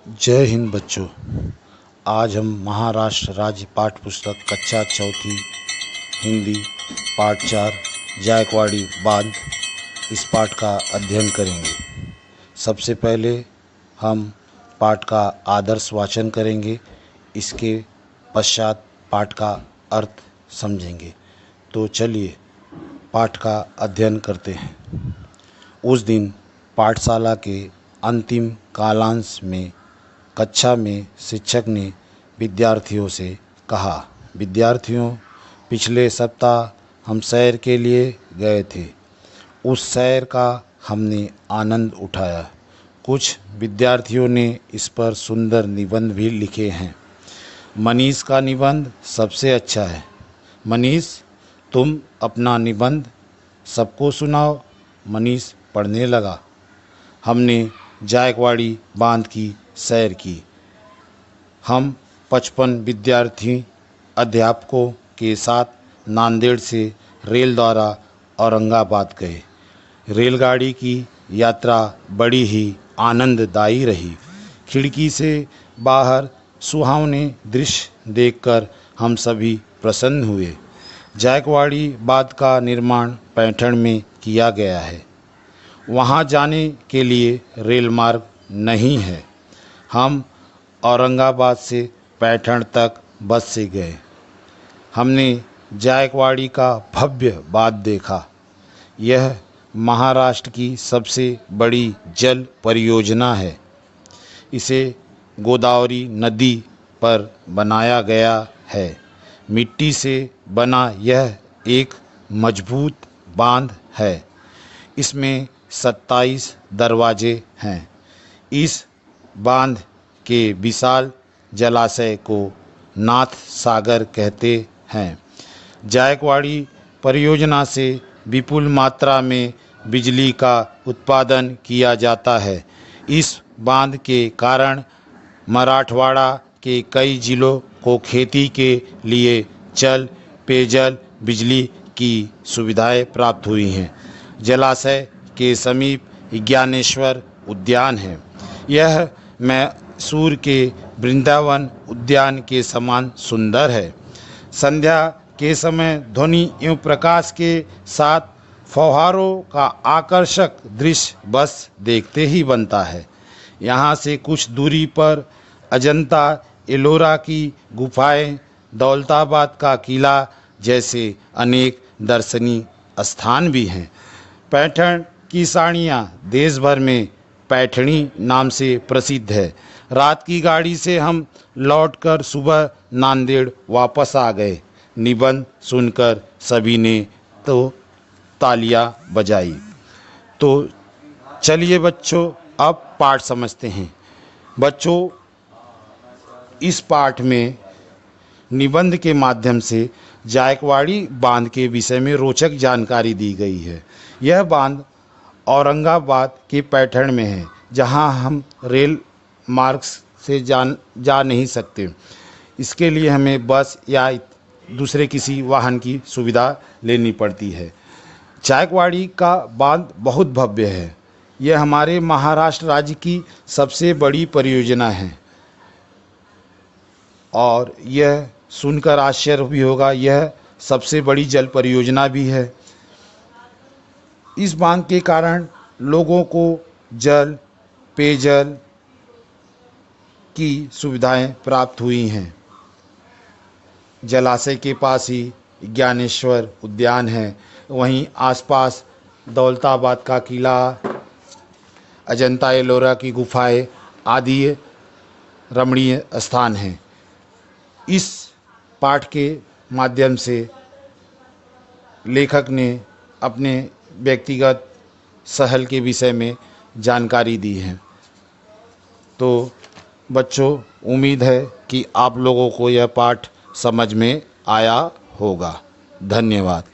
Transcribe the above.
जय हिंद बच्चों। आज हम महाराष्ट्र राज्य पाठ्य पुस्तक कक्षा चौथी हिंदी पाठ 4 जायकवाड़ी बांध इस पाठ का अध्ययन करेंगे। सबसे पहले हम पाठ का आदर्श वाचन करेंगे, इसके पश्चात पाठ का अर्थ समझेंगे। तो चलिए पाठ का अध्ययन करते हैं। उस दिन पाठशाला के अंतिम कालांश में कक्षा में शिक्षक ने विद्यार्थियों से कहा, विद्यार्थियों, पिछले सप्ताह हम सैर के लिए गए थे। उस सैर का हमने आनंद उठाया। कुछ विद्यार्थियों ने इस पर सुंदर निबंध भी लिखे हैं। मनीष का निबंध सबसे अच्छा है। मनीष, तुम अपना निबंध सबको सुनाओ। मनीष पढ़ने लगा। हमने जायकवाड़ी बांध की सैर की। हम 55 विद्यार्थी अध्यापकों के साथ नांदेड़ से रेल द्वारा औरंगाबाद गए। रेलगाड़ी की यात्रा बड़ी ही आनंददायी रही। खिड़की से बाहर सुहावने दृश्य देखकर हम सभी प्रसन्न हुए। जायकवाड़ी बांध का निर्माण पैठण में किया गया है। वहां जाने के लिए रेल मार्ग नहीं है। हम औरंगाबाद से पैठण तक बस से गए। हमने जायकवाड़ी का भव्य बांध देखा। यह महाराष्ट्र की सबसे बड़ी जल परियोजना है। इसे गोदावरी नदी पर बनाया गया है। मिट्टी से बना यह एक मजबूत बांध है। इसमें 27 दरवाजे हैं। इस बांध के विशाल जलाशय को नाथ सागर कहते हैं। जायकवाड़ी परियोजना से विपुल मात्रा में बिजली का उत्पादन किया जाता है। इस बांध के कारण मराठवाड़ा के कई जिलों को खेती के लिए जल, पेयजल, बिजली की सुविधाएं प्राप्त हुई हैं। जलाशय के समीप ज्ञानेश्वर उद्यान है। यह मैसूर के वृंदावन उद्यान के समान सुंदर है। संध्या के समय ध्वनि एवं प्रकाश के साथ फव्वारों का आकर्षक दृश्य बस देखते ही बनता है। यहाँ से कुछ दूरी पर अजंता एलोरा की गुफाएं, दौलताबाद का किला जैसे अनेक दर्शनीय स्थान भी हैं। पैठण की साड़ियाँ देश भर में पैठणी नाम से प्रसिद्ध है। रात की गाड़ी से हम लौटकर सुबह नांदेड़ वापस आ गए। निबंध सुनकर सभी ने तो तालियां बजाई। तो चलिए बच्चों, अब पाठ समझते हैं। बच्चों, इस पाठ में निबंध के माध्यम से जायकवाड़ी बांध के विषय में रोचक जानकारी दी गई है। यह बांध औरंगाबाद के पैठण में है, जहां हम रेल मार्ग से जा नहीं सकते। इसके लिए हमें बस या दूसरे किसी वाहन की सुविधा लेनी पड़ती है। जायकवाड़ी का बांध बहुत भव्य है। यह हमारे महाराष्ट्र राज्य की सबसे बड़ी परियोजना है और यह सुनकर आश्चर्य भी होगा, यह सबसे बड़ी जल परियोजना भी है। इस बांध के कारण लोगों को जल, पेयजल की सुविधाएं प्राप्त हुई हैं। जलाशय के पास ही ज्ञानेश्वर उद्यान है। वहीं आसपास दौलताबाद का किला, अजंता एलोरा की गुफाएं आदि रमणीय स्थान हैं। इस पाठ के माध्यम से लेखक ने अपने व्यक्तिगत सहल के विषय में जानकारी दी है। तो बच्चों, उम्मीद है कि आप लोगों को यह पाठ समझ में आया होगा। धन्यवाद।